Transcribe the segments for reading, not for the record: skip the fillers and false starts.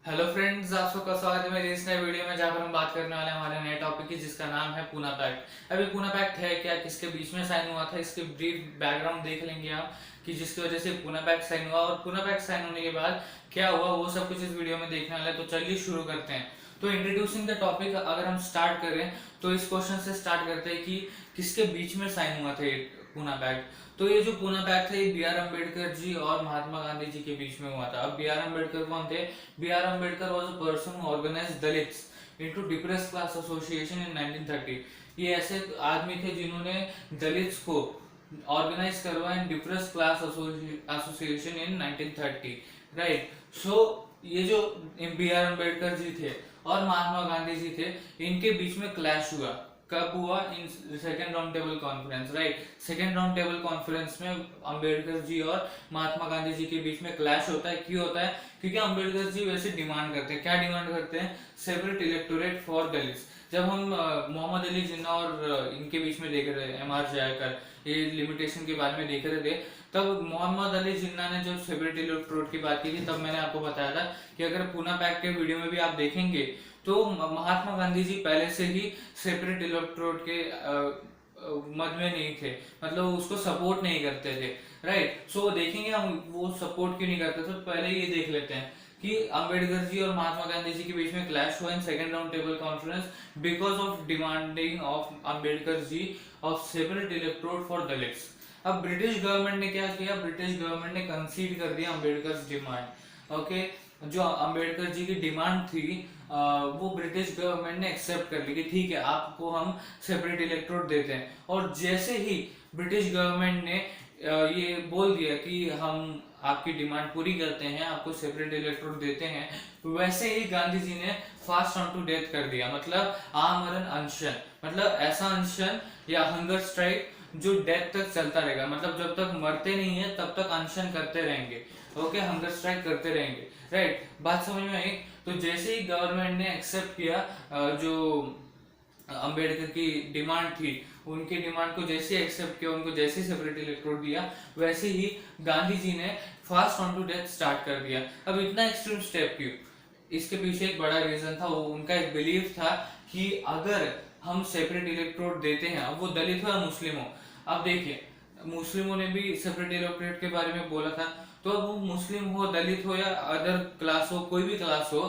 Hello friends, आप सबका स्वागत है मेरी इस नए वीडियो में जहाँ पर हम बात करने वाले हैं हमारे नए टॉपिक की, जिसका नाम है पूना पैक्ट। अभी पूना पैक्ट है क्या, किसके बीच में साइन हुआ था, इसके ब्रीफ बैकग्राउंड देख लेंगे हम कि जिसकी वजह से पूना पैक्ट साइन हुआ और पूना पैक्ट साइन होने के बाद क्या हुआ, वो सब कुछ इस वीडियो में देखने वाले हैं। तो चलिए शुरू करते हैं। तो इंट्रोड्यूसिंग द टॉपिक अगर हम स्टार्ट करें तो इस क्वेश्चन से स्टार्ट करते हैं कि किसके बीच में साइन हुआ था ये पूना पैक्ट। तो ये जो पूना पैक्ट था ये बी आर अम्बेडकर जी और महात्मा गांधी जी के बीच में हुआ था। अब बी आर अम्बेडकर कौन थे? B R Ambedkar was a person who organised Dalits into depressed class association in 1930। ये ऐसे आदमी थे जिन्होंने दलित्स को ऑर्गेनाइज करवाया इन depressed class association in 1930, right. सो ये जो बी आर अम्बेडकर जी थे और महात्मा गांधी जी थे, इनके बीच में क्लैश हुआ। कब हुआ? In second round table conference, right. Second round table conference में अम्बेडकर जी और महात्मा गांधी जी के बीच में क्लैश होता है। क्यों होता है? क्योंकि अम्बेडकर जी वैसे डिमांड करते हैं, क्या डिमांड करते हैं? Separate electorate for Dalits. जब हम मोहम्मद अली जिन्ना और इनके बीच में देख रहे थे, एम आर जयकर, ये लिमिटेशन के बारे में देख रहे थे, तब मोहम्मद अली जिन्ना ने जब सेपरेट इलेक्टोरेट की बात की थी, तब मैंने आपको बताया था कि अगर पूना पैक्ट के वीडियो में भी आप देखेंगे तो महात्मा गांधी जी पहले से ही सेपरेट इलेक्टोरेट के मत में नहीं थे, मतलब उसको सपोर्ट नहीं करते थे, राइट। सो देखेंगे हम वो सपोर्ट क्यों नहीं करते थे। तो पहले ये देख लेते हैं कि अंबेडकर जी और महात्मा गांधी जी के बीच में क्लैश हुआ in second round table conference because of demanding of Ambedkar ji of separate electorate for Dalits. अब ब्रिटिश गवर्नमेंट ने क्या किया? ब्रिटिश गवर्नमेंट ने कंसीड कर दिया अंबेडकर डिमांड। ओके, जो अंबेडकर जी की डिमांड थी वो ब्रिटिश गवर्नमेंट ने एक्सेप्ट कर ली कि ठीक है, आपको हम सेपरेट इलेक्टोरेट देते हैं। और जैसे ही ब्रिटिश गवर्नमेंट ने ये बोल दिया कि हम आपकी डिमांड पूरी करते हैं, आपको सेपरेट इलेक्टोरेट देते हैं, वैसे ही गांधी जी ने फास्ट ऑन टू डेथ कर दिया, मतलब आमरण अनशन, मतलब ऐसा अनशन या हंगर स्ट्राइक जो डेथ तक चलता रहेगा, मतलब जब तक मरते नहीं है तब तक अनशन करते रहेंगे। ओके, हंगर स्ट्राइक करते रहेंगे, राइट। बात समझ में आई? तो जैसे ही गवर्नमेंट ने एक्सेप्ट किया जो अंबेडकर की डिमांड थी, उनकी डिमांड को जैसे एक्सेप्ट किया, उनको जैसे सेपरेट इलेक्टोरेट दिया, वैसे ही गांधी जी ने fast on to death start कर दिया। अब इतना एक्सट्रीम स्टेप क्यों? इसके पीछे एक बड़ा रीजन था। वो उनका एक बिलीव था कि अगर हम सेपरेट इलेक्टोरेट देते हैं, अब वो दलित हो या मुस्लिम हो, अब देखिए मुस्लिमों ने भी सेपरेट इलेक्टोरेट के बारे में बोला था, तो अब वो मुस्लिम हो, दलित हो या अदर क्लास हो, कोई भी क्लास हो,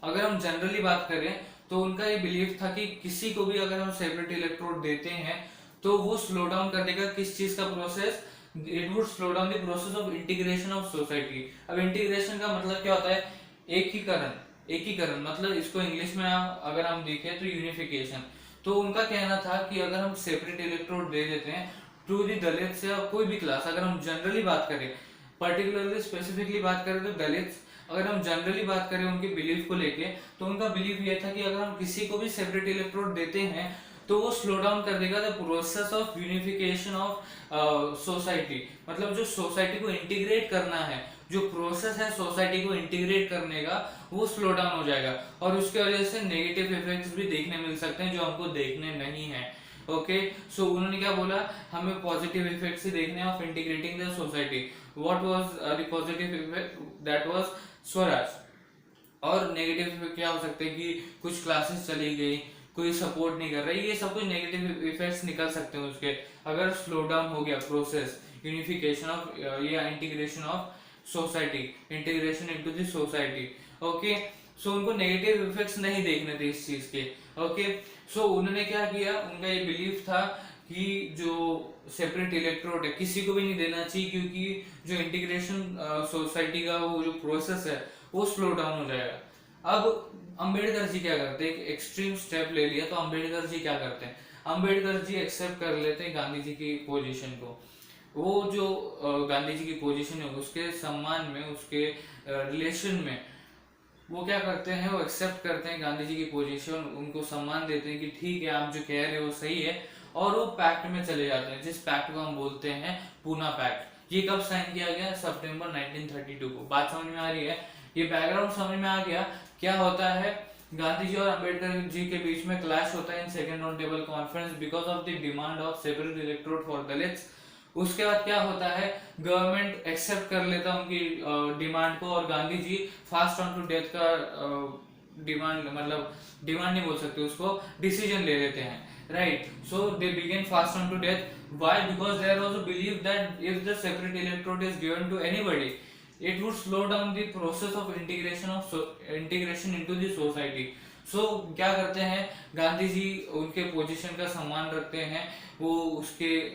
अगर हम जनरली बात करें तो उनका ये बिलीव था कि किसी को भी अगर हम सेपरेट इलेक्टोरेट देते हैं तो वो स्लो डाउन कर देगा किस चीज का process? It would slow down the process of integration of society. अब इंटीग्रेशन का मतलब क्या होता है? एकीकरण। एकीकरण मतलब इसको इंग्लिश में अगर हम देखें तो यूनिफिकेशन। तो उनका कहना था कि अगर हम सेपरेट इलेक्टोरेट दे देते हैं टू दी दलित से, कोई भी क्लास, अगर हम जनरली बात करें, पर्टिकुलरली स्पेसिफिकली बात करें तो दलित, अगर हम जनरली बात करें उनके बिलीफ को लेके, तो उनका बिलीफ ये था कि अगर हम किसी को भी सेपरेट इलेक्टोरेट देते हैं तो वो स्लो डाउन कर देगा the process of unification of society, मतलब जो सोसाइटी को इंटीग्रेट करना है, जो प्रोसेस है सोसाइटी को इंटीग्रेट करने का, वो स्लो डाउन हो जाएगा और उसके वजह से नेगेटिव इफेक्ट्स भी देखने मिल सकते हैं जो हमको देखने नहीं है। ओके, सो उन्होंने क्या बोला? हमें पॉजिटिव इफेक्ट्स ही देखने of integrating the society. What was the positive effect? That was Swaraj. और नेगेटिव इफेक्ट क्या हो सकते हैं कि कुछ क्लासेस चली गई, कोई सपोर्ट नहीं कर रही, ये सब कुछ नेगेटिव इफेक्ट्स निकल सकते हैं उसके, अगर स्लो डाउन हो गया प्रोसेस यूनिफिकेशन ऑफ या integration of society, integration into the society. Okay, so उनको नेगेटिव इफेक्ट्स नहीं देखने थे इस चीज के। ओके, सो उन्होंने क्या किया? उनका ये बिलीफ था कि जो सेपरेट इलेक्टोरेट है किसी को भी नहीं देना चाहिए, क्योंकि जो इंटीग्रेशन सोसाइटी का वो जो प्रोसेस है वो स्लो डाउन हो जाएगा। अब अंबेडकर जी क्या करते हैं? एक एक्सट्रीम स्टेप ले लिया, तो अंबेडकर जी क्या करते हैं? अंबेडकर जी एक्सेप्ट कर लेते हैं गांधी जी की पोजीशन को। वो जो गांधी जी की पोजीशन है उसके सम्मान में, उसके रिलेशन में वो क्या करते हैं? वो एक्सेप्ट करते हैं गांधी जी की पोजीशन, उनको सम्मान देते हैं कि ठीक है, आप जो कह रहे हो सही है, और वो पैक्ट में चले जाते हैं, जिस पैक्ट को हम बोलते हैं पूना पैक्ट। ये कब साइन किया गया? सितंबर 1932 को। बात समझ में आ रही है? ये बैकग्राउंड समझ में आ गया? क्या होता है? गांधी जी और अंबेडकर जी के बीच में क्लैश होता है in second round table conference because of the demand of separate electorate for Dalits. उसके बाद क्या होता है, गवर्नमेंट एक्सेप्ट कर लेता उनकी डिमांड को, और Gandhi ji fast on to death का डिमांड, मतलब डिमांड नहीं बोल सकते उसको, डिसीजन ले लेते हैं, right. So they begin fast on to death. Why? Because there was a believe that if the separate electrode is given to anybody, it would slow down the process of integration into the society. सो क्या करते हैं गांधी जी, उनके position का सम्मान रखते हैं, वो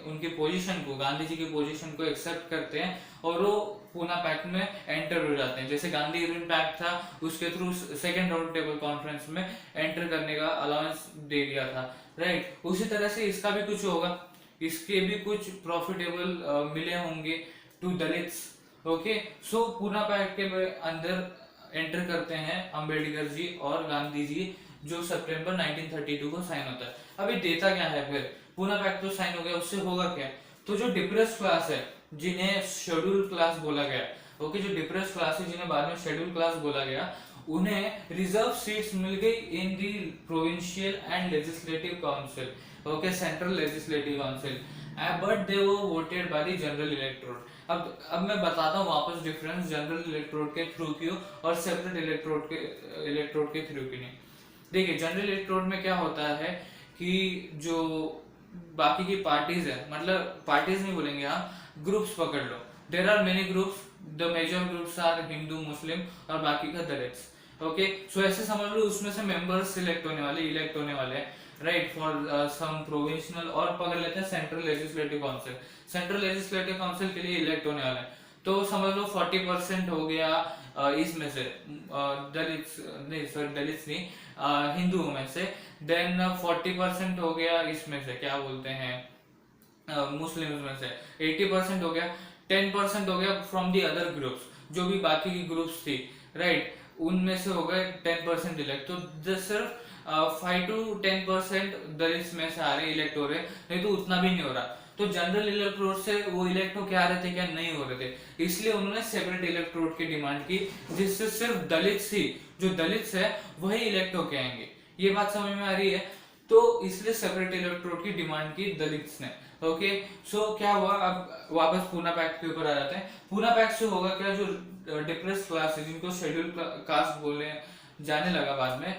उनके पोजीशन को, गांधी जी के पोजीशन को एक्सेप्ट करते हैं और वो पूना पैक्ट में एंटर हो जाते हैं। जैसे गांधी इरविन पैक्ट था, उसके through second round table conference में एंटर करने का अलाउंस दे दिया था, राइट। उसी तरह से इसका भी कुछ होगा, इसके भी कुछ प्रॉफिटेबल मिले होंगे to Dalits. Okay, so Poona pact के अंदर एंटर करते हैं अंबेडकर जी और गांधी जी, जो सितंबर 1932 को साइन होता है। अभी देता क्या है फिर, पूना पैक्ट तो साइन हो गया, उससे होगा क्या? तो जो डिप्रेस क्लास है, जिन्हें शेड्यूल क्लास बोला गया, ओके, जो डिप्रेस क्लास है जिन्हें बाद में शेड्यूल क्लास बोला गया, उन्हें रिजर्व सीट्स मिल गई in the provincial and legislative council, okay, central legislative council, but they वो voted by the general electorate. अब मैं बताता हूँ वापस डिफरेंस जनरल इलेक्टोरेट के थ्रू क्यों और सेपरेट इलेक्टोरेट के थ्रू क्यों नहीं। देखिए, जनरल इलेक्टोरेट में क्या होता है कि जो बाकी की पार्टीज है, मतलब पार्टीज नहीं बोलेंगे, हम ग्रुप्स पकड़ लो, there are many groups, the major groups are Hindu, Muslim और बाकी का दलित्स, ओके। सो ऐसे समझ लो उसमें से मेंबर्स इलेक्ट होने वाले राइट, फॉर सम प्रोविंशियल, और पकड़ लेते हैं central legislative council, central legislative council के लिए इलेक्ट होने वाले हैं। तो समझ लो 40% हो गया इसमें से दलित्स नहीं, सॉरी दलित्स नहीं, हिंदुओं में से, देन 40% हो गया इसमें से, क्या बोलते हैं, मुस्लिम्स में से 80% हो गया, 10% हो गया फ्रॉम दी अदर ग्रुप्स, जो भी बाकी की ग्रुप्स थी, राइट, उनमें से हो गए 10% इलेक्ट। तो सिर्फ 5 to 10% दलित्स में से आ रहे इलेक्ट हो रहे, नहीं तो उतना भी नहीं हो रहा। तो जनरल इलेक्टोरेट से वो इलेक्ट हो, क्या आ रहे थे, क्या नहीं हो रहे थे, इसलिए उन्होंने सेपरेट इलेक्टोरेट की डिमांड की, जिससे सिर्फ दलित्स ही, जो दलित्स है वही इलेक्ट होके आएंगे। ये बात समझ में आ रही है? तो इसलिए सेपरेट इलेक्टोरेट की डिमांड की दलित्स ने, ओके। सो क्या हुआ, अब वापस पूना पैक्ट के ऊपर आ जाते हैं। पूना पैक्ट से होगा क्या, जो डिप्रेस क्लास है, जिनको शेड्यूल कास्ट बोले जाने लगा बाद में,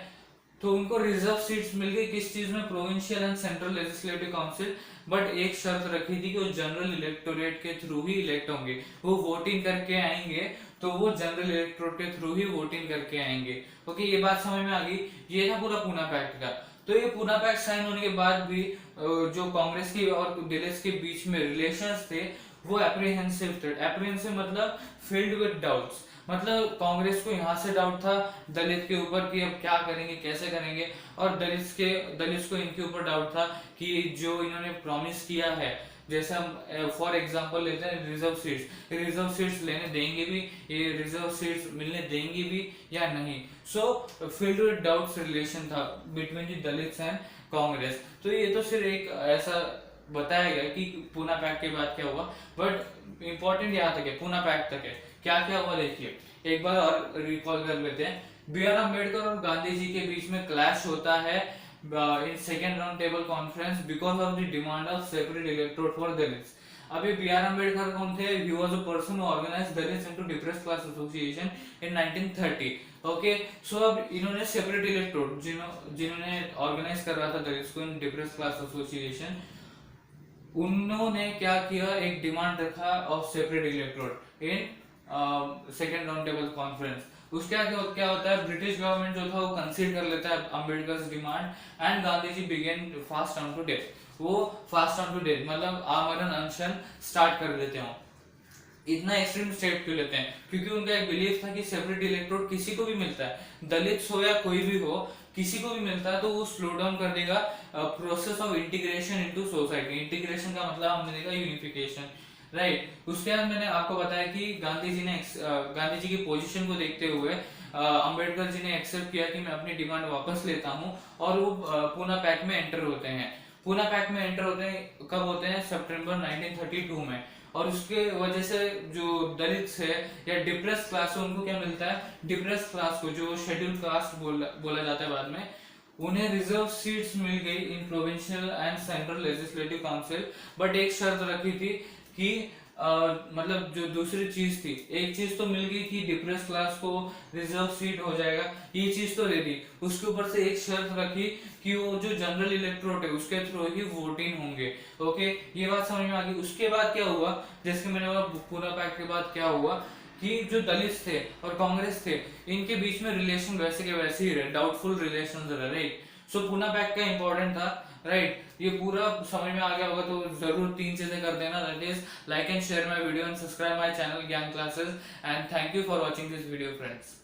तो उनको रिजर्व सीट्स मिल गई, किस चीज में, provincial and central legislative council. But एक शर्त रखी थी कि वो जनरल इलेक्टोरेट के थ्रू ही इलेक्ट होंगे, वो वोटिंग करके आएंगे, तो वो जनरल इलेक्टोरेट के थ्रू ही वोटिंग करके आएंगे, ओके। ये बात समझ में आ गई। ये था पूरा पूना पैक्ट का। तो ये पूना पैक्ट साइन होने के बाद भी जो कांग्रेस की और दलित्स के बीच में रिलेशंस थे, वो एप्रीहेंसिव थे। एप्रीहेंसिव मतलब फिल्ड विद डाउट्स, मतलब कांग्रेस को यहाँ से डाउट था दलित के ऊपर कि अब क्या करेंगे, कैसे करेंगे, और दलित्स को इनके ऊपर डाउट था कि जो इन्होंने प्रॉमिस किया है, जैसे हम फॉर एग्जांपल लेते हैं रिजर्व सीट्स लेने देंगे भी, ये रिजर्व सीट्स मिलने देंगे भी या नहीं। So filled with doubts relation था between the Dalits and Congress. तो ये तो सिर्फ एक ऐसा बताया गया कि पूना पैक्ट के बाद क्या हुआ, बट इंपॉर्टेंट यहाँ तक है, पूना पैक्ट तक है, क्या क्या हुआ देखिए एक बार और रिकॉल कर लेते हैं। बी आर अम्बेडकर और गांधी जी के बीच में क्लैश होता है in second round table conference because of the demand of separate electorate for Dalits. अभी बी आर अम्बेडकर कौन थे? He was a person who organised Dalits into depressed class association in 1930, okay. So अब इन्होंने सेपरेट इलेक्टोरेट, जिन्होंने organise कर रहा था Dalits को इन डिप्रेस्ड क्लास एसोसिएशन, उन्होंने क्या किया, एक डिमांड रखा of separate electorate in second round table conference. उसके आगे क्या होता है, ब्रिटिश गवर्नमेंट जो था वो कंसीड कर लेता है Ambedkar demand and Gandhi ji began fast on to death. वो फास्ट ऑन टू डेथ मतलब आमरण अनशन स्टार्ट कर देते हैं। इतना एक्सट्रीम स्टेप क्यों लेते हैं? क्योंकि उनका एक बिलीफ था कि सेपरेट इलेक्टोरेट किसी को भी मिलता है, दलित हो या कोई भी हो, किसी को भी मिलता है तो वो स्लो डाउन कर देगा process of integration into society. Integration का मतलब हमने देखा यूनिफिकेशन, राइट। उसके बाद मैंने आपको बताया कि गांधी जी की पोजीशन को देखते हुए अंबेडकर जी ने एक्सेप्ट किया कि मैं अपनी डिमांड वापस लेता हूं, और वो पूना पैक्ट में एंटर होते हैं। पूना पैक्ट में एंटर होते हैं कब होते हैं? सितंबर 1932 में। और उसके वजह से जो दलित है या डिप्रेस क्लास है उनको क्या मिलता है? डिप्रेस क्लास को, जो शेड्यूल कास्ट बोला जाता है बाद में, उन्हें रिजर्व सीट्स मिल गई in provincial and central legislative council. But एक शर्त रखी थी कि मतलब जो दूसरी चीज थी, एक चीज तो मिल गई कि डिप्रेस क्लास को रिजर्व सीट हो जाएगा, ये चीज तो दे दी। उसके ऊपर से एक शर्त रखी कि वो जो जनरल इलेक्टोरेट है उसके थ्रू ही वोटिंग होंगे। ओके, ये बात समझ में आ गई। उसके बाद क्या हुआ, जैसे मैंने बोला पूना पैक्ट के बाद क्या हुआ कि जो दलित थे और कांग्रेस थे, इनके बीच में रिलेशन वैसे के वैसे ही रहे, डाउटफुल रिलेशन रहे, राइट। सो पूना पैक्ट का इंपॉर्टेंट था, राइट। ये पूरा समझ में आ गया होगा तो जरूर 3 चीजें कर देना, that is like and share my video and subscribe my channel Gyan classes, and thank you for watching this video friends.